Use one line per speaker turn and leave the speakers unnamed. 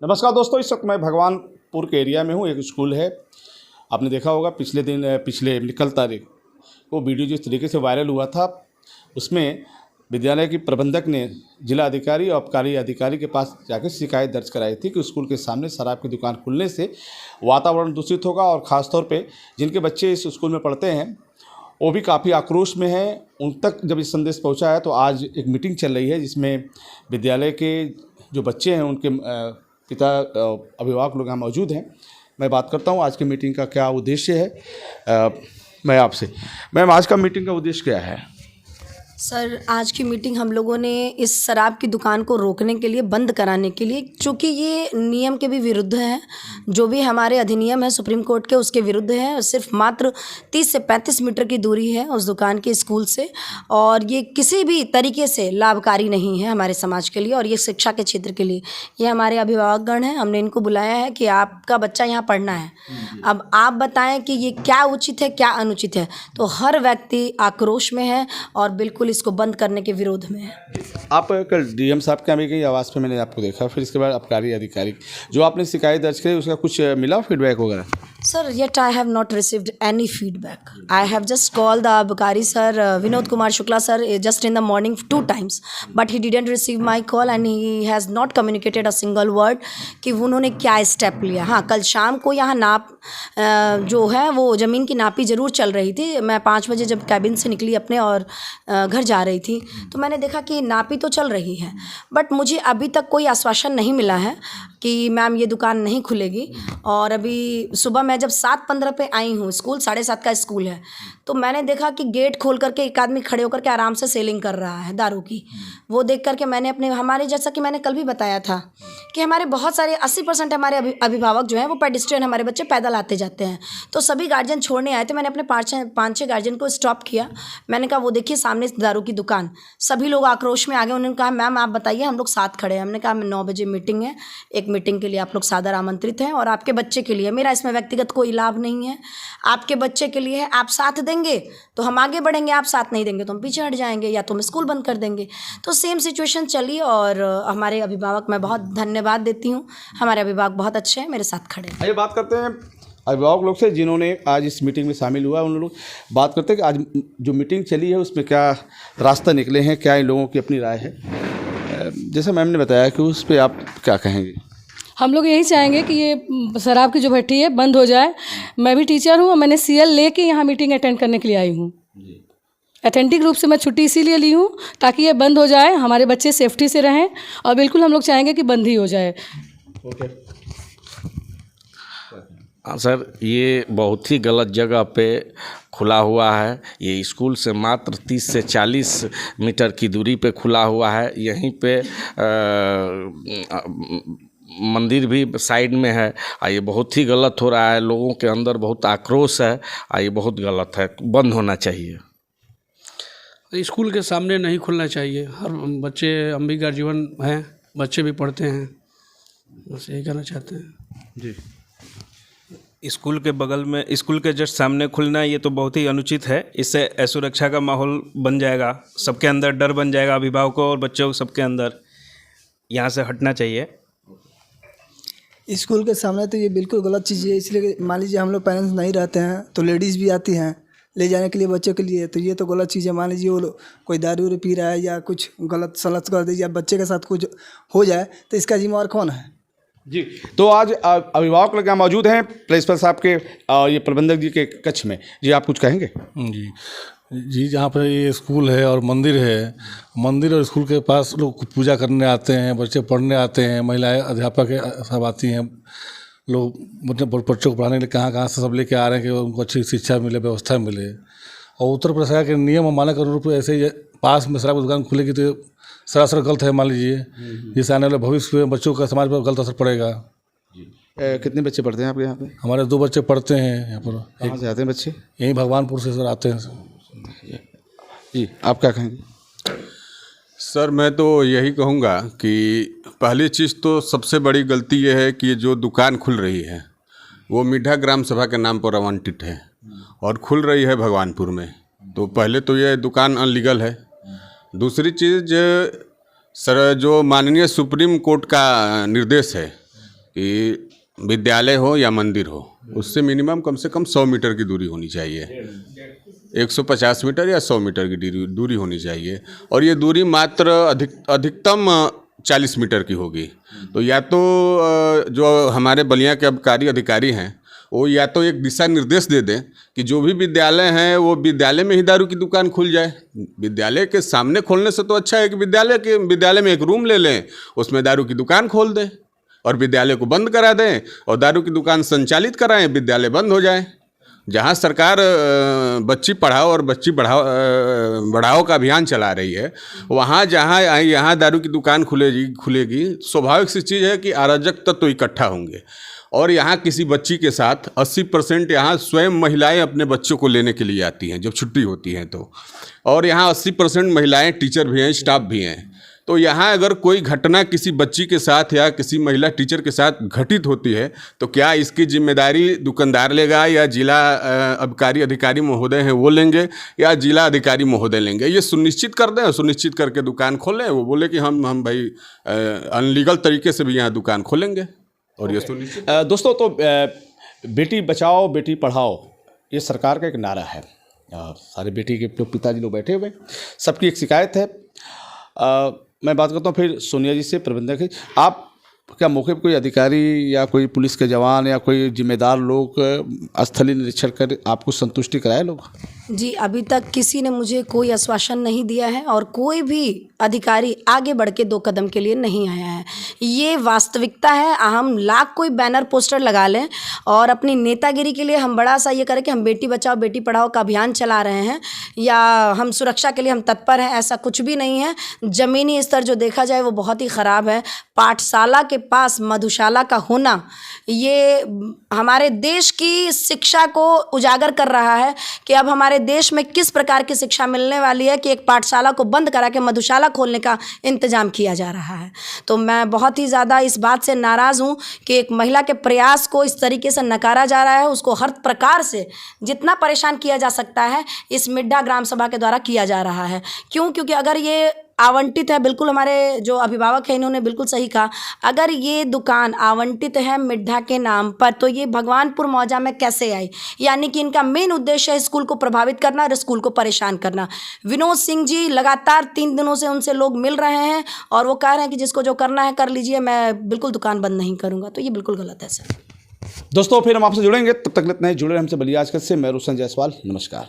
नमस्कार दोस्तों, इस वक्त मैं भगवानपुर के एरिया में हूँ। एक स्कूल है, आपने देखा होगा पिछले कल तारीख वो वीडियो जिस तरीके से वायरल हुआ था, उसमें विद्यालय की प्रबंधक ने जिला अधिकारी और आबकारी अधिकारी के पास जाकर शिकायत दर्ज कराई थी कि स्कूल के सामने शराब की दुकान खुलने से वातावरण दूषित होगा और ख़ासतौर पे जिनके बच्चे इस स्कूल में पढ़ते हैं वो भी काफ़ी आक्रोश में हैं। उन तक जब इस संदेश पहुंचा है तो आज एक मीटिंग चल रही है जिसमें विद्यालय के जो बच्चे हैं उनके पिता अभिभावक लोग यहाँ मौजूद हैं। मैं बात करता हूँ आज की मीटिंग का क्या उद्देश्य है। मैं आपसे मैम, आज का मीटिंग का उद्देश्य क्या है?
सर, आज की मीटिंग हम लोगों ने इस शराब की दुकान को रोकने के लिए, बंद कराने के लिए, चूँकि ये नियम के भी विरुद्ध है, जो भी हमारे अधिनियम है सुप्रीम कोर्ट के उसके विरुद्ध है। सिर्फ मात्र 30 से 35 मीटर की दूरी है उस दुकान के स्कूल से, और ये किसी भी तरीके से लाभकारी नहीं है हमारे समाज के लिए और ये शिक्षा के क्षेत्र के लिए। ये हमारे अभिभावकगण हैं, हमने इनको बुलाया है कि आपका बच्चा यहाँ पढ़ना है, अब आप बताएं कि ये क्या उचित है क्या अनुचित है। तो हर व्यक्ति आक्रोश में है और बिल्कुल इसको बंद करने के विरोध में है।
आप कल डीएम साहब के यहाँ भी गई, आवाज़ पे मैंने आपको देखा, फिर इसके बाद आबकारी अधिकारी जो आपने शिकायत दर्ज करी उसका कुछ मिला फीडबैक वगैरह?
Sir, yet I have not received any feedback. I have just called the Abukari sir, Vinod Kumar Shukla sir, just in the morning 2 times, but he didn't receive my call and he has not communicated a single word कि उन्होंने क्या step लिया। हाँ, कल शाम को यहाँ नाप जो है वो ज़मीन की नापी ज़रूर चल रही थी। मैं 5 बजे जब कैबिन से निकली अपने और घर जा रही थी तो मैंने देखा कि नापी तो चल रही है, बट मुझे अभी तक कोई आश्वासन नहीं मिला है कि मैम ये दुकान नहीं खुलेगी। और अभी सुबह मैं जब 7:15 पे आई हूँ, स्कूल 7:30 का स्कूल है, तो मैंने देखा कि गेट खोल करके एक आदमी खड़े होकर के आराम से सेलिंग कर रहा है दारू की। वो देख करके मैंने हमारे जैसा कि मैंने कल भी बताया था कि हमारे बहुत सारे 80% हमारे अभिभावक जो हैं वो पेडिस्ट्रियन, हमारे बच्चे पैदल आते जाते हैं, तो सभी गार्जियन छोड़ने आए थे। मैंने अपने 5-6 गार्जियन को स्टॉप किया। मैंने कहा वो देखिए सामने दारू की दुकान। सभी लोग आक्रोश में आ गए। उन्होंने कहा मैम आप बताइए, हम लोग साथ खड़े हैं। हमने कहा 9 बजे मीटिंग है, एक मीटिंग के लिए आप लोग सादर आमंत्रित हैं और आपके बच्चे के लिए, मेरा इसमें व्यक्तिगत कोई लाभ नहीं है, आपके बच्चे के लिए है। आप साथ देंगे तो हम आगे बढ़ेंगे, आप साथ नहीं देंगे तो हम पीछे हट जाएंगे या तो हम स्कूल बंद कर देंगे। तो सेम सिचुएशन चली और हमारे अभिभावक, मैं बहुत धन्यवाद देती हूँ, हमारे अभिभावक बहुत अच्छे हैं, मेरे साथ खड़े हैं।
आइए बात करते हैं अभिभावक लोग से जिन्होंने आज इस मीटिंग में शामिल हुआ। उन लोग बात करते हैं कि आज जो मीटिंग चली है उसमें क्या रास्ता निकले हैं, क्या इन लोगों की अपनी राय है। जैसे मैम ने बताया कि उस पर आप क्या कहेंगे?
हम लोग यही चाहेंगे कि ये शराब की जो भट्टी है बंद हो जाए। मैं भी टीचर हूँ और मैंने CL लेके यहाँ मीटिंग अटेंड करने के लिए आई हूँ। ऑथेंटिक रूप से मैं छुट्टी इसीलिए ली हूँ ताकि ये बंद हो जाए, हमारे बच्चे सेफ्टी से रहें और बिल्कुल हम लोग चाहेंगे कि बंद ही हो जाए।
सर, ये बहुत ही गलत जगह पे खुला हुआ है। ये स्कूल से मात्र 30 से 40 मीटर की दूरी पे खुला हुआ है। यहीं पे मंदिर भी साइड में है। ये बहुत ही गलत हो रहा है, लोगों के अंदर बहुत आक्रोश है। ये बहुत गलत है, बंद होना चाहिए।
स्कूल के सामने नहीं खुलना चाहिए। हर बच्चे, हम भी गार्जियन हैं, बच्चे भी पढ़ते हैं, बस यही कहना चाहते हैं
जी।
स्कूल के बगल में, स्कूल के जस्ट सामने खुलना ये तो बहुत ही अनुचित है। इससे असुरक्षा का माहौल बन जाएगा, सबके अंदर डर बन जाएगा, अभिभावकों और बच्चों सबके अंदर। यहाँ से हटना चाहिए।
स्कूल के सामने तो ये बिल्कुल गलत चीज़ है। इसलिए मान लीजिए हम लोग पेरेंट्स नहीं रहते हैं तो लेडीज़ भी आती हैं ले जाने के लिए बच्चों के लिए, तो ये तो गलत चीज़ है। मान लीजिए वो कोई दारू पी रहा है या कुछ गलत सलत कर दे या बच्चे के साथ कुछ हो जाए तो इसका जिम्मेवार कौन है?
जी, तो आज अभिभावक लोग यहाँ मौजूद हैं प्रिंसिपल साहब के ये प्रबंधक जी के कक्ष में। जी, आप कुछ कहेंगे?
जी, जहाँ पर ये स्कूल है और मंदिर है, मंदिर और स्कूल के पास लोग पूजा करने आते हैं, बच्चे पढ़ने आते हैं, महिलाएं अध्यापक सब आती हैं, लोग मतलब बच्चों को पढ़ाने के लिए कहाँ से सब लेके आ रहे हैं कि उनको अच्छी शिक्षा मिले, व्यवस्था मिले। और उत्तर प्रदेश सरकार के नियम और मानक अनुरूप ऐसे ही पास में शराब की दुकान खुलेगी तो सरासर गलत है। मान लीजिए जिससे आने वाले भविष्य में बच्चों का समाज पर गलत असर पड़ेगा।
कितने बच्चे पढ़ते हैं आपके यहाँ पे?
हमारे 2 बच्चे पढ़ते हैं यहाँ पर।
कहाँ से आते हैं बच्चे?
यहीं भगवानपुर से सर आते हैं।
जी, आप क्या कहेंगे?
सर, मैं तो यही कहूँगा कि पहली चीज़ तो सबसे बड़ी गलती ये है कि जो दुकान खुल रही है वो मिठा ग्राम सभा के नाम पर आवंटित है और खुल रही है भगवानपुर में। तो पहले तो ये दुकान अनलीगल है। दूसरी चीज़ सर, जो माननीय सुप्रीम कोर्ट का निर्देश है कि विद्यालय हो या मंदिर हो, उससे मिनिमम कम से कम 100 मीटर की दूरी होनी चाहिए। 150 मीटर या 100 मीटर की दूरी होनी चाहिए, और ये दूरी मात्र अधिकतम 40 मीटर की होगी। तो या तो जो हमारे बलिया के आबकारी अधिकारी हैं वो या तो एक दिशा निर्देश दे दें कि जो भी विद्यालय हैं वो विद्यालय में ही दारू की दुकान खुल जाए। विद्यालय के सामने खोलने से तो अच्छा है कि विद्यालय में एक रूम ले लें, उसमें दारू की दुकान खोल दें और विद्यालय को बंद करा दें और दारू की दुकान संचालित कराएं, विद्यालय बंद हो जाए। जहाँ सरकार बच्ची पढ़ाओ और बच्ची बढ़ाओ का अभियान चला रही है, वहाँ जहाँ यहाँ दारू की दुकान खुलेगी, स्वाभाविक सी चीज़ है कि अराजक तत्व इकट्ठा होंगे। और यहाँ किसी बच्ची के साथ 80% यहाँ स्वयं महिलाएं अपने बच्चों को लेने के लिए आती हैं जब छुट्टी होती है तो, और यहाँ 80% महिलाएं टीचर भी हैं, स्टाफ भी हैं। तो यहाँ अगर कोई घटना किसी बच्ची के साथ या किसी महिला टीचर के साथ घटित होती है तो क्या इसकी जिम्मेदारी दुकानदार लेगा या जिला आबकारी अधिकारी महोदय हैं वो लेंगे या जिला अधिकारी महोदय लेंगे? ये सुनिश्चित कर दें, सुनिश्चित करके दुकान खोलें। वो बोले कि हम भाई अनलीगल तरीके से भी यहाँ दुकान खोलेंगे और ये सुनिश्चित।
दोस्तों, तो बेटी बचाओ बेटी पढ़ाओ ये सरकार का एक नारा है। सारे बेटी के जो पिताजी लोग बैठे हुए, सबकी एक शिकायत है। मैं बात करता हूँ फिर सोनिया जी से, प्रबंधक है। आप क्या मौके पर कोई अधिकारी या कोई पुलिस के जवान या कोई जिम्मेदार लोग स्थलीय निरीक्षण कर आपको संतुष्टि कराए लोग?
जी, अभी तक किसी ने मुझे कोई आश्वासन नहीं दिया है और कोई भी अधिकारी आगे बढ़ के 2 कदम के लिए नहीं आया है। ये वास्तविकता है। हम लाख कोई बैनर पोस्टर लगा लें और अपनी नेतागिरी के लिए हम बड़ा सा ये करें कि हम बेटी बचाओ बेटी पढ़ाओ का अभियान चला रहे हैं या हम सुरक्षा के लिए हम तत्पर हैं, ऐसा कुछ भी नहीं है। ज़मीनी स्तर जो देखा जाए वो बहुत ही ख़राब है। पाठशाला के पास मधुशाला का होना ये हमारे देश की शिक्षा को उजागर कर रहा है कि अब हमारे देश में किस प्रकार की शिक्षा मिलने वाली है कि एक पाठशाला को बंद करा के मधुशाला खोलने का इंतजाम किया जा रहा है। तो मैं बहुत ही ज़्यादा इस बात से नाराज़ हूँ कि एक महिला के प्रयास को इस तरीके से नकारा जा रहा है। उसको हर प्रकार से जितना परेशान किया जा सकता है इस मिड्ढा ग्राम सभा के द्वारा किया जा रहा है। क्योंकि अगर ये आवंटित है, बिल्कुल हमारे जो अभिभावक हैं इन्होंने बिल्कुल सही कहा, अगर ये दुकान आवंटित है मिड्ढा के नाम पर तो ये भगवानपुर मौजा में कैसे आई? यानी कि इनका मेन उद्देश्य है स्कूल को प्रभावित करना और स्कूल को परेशान करना। विनोद सिंह जी लगातार 3 दिनों से उनसे लोग मिल रहे हैं और वो कह रहे हैं कि जिसको जो करना है कर लीजिए, मैं बिल्कुल दुकान बंद नहीं करूँगा। तो ये बिल्कुल गलत है सर।
दोस्तों, फिर हम आपसे जुड़ेंगे, तब तक इतना ही जुड़े हमसे बलिया आजकल से। मैं रोशन जायसवाल, नमस्कार।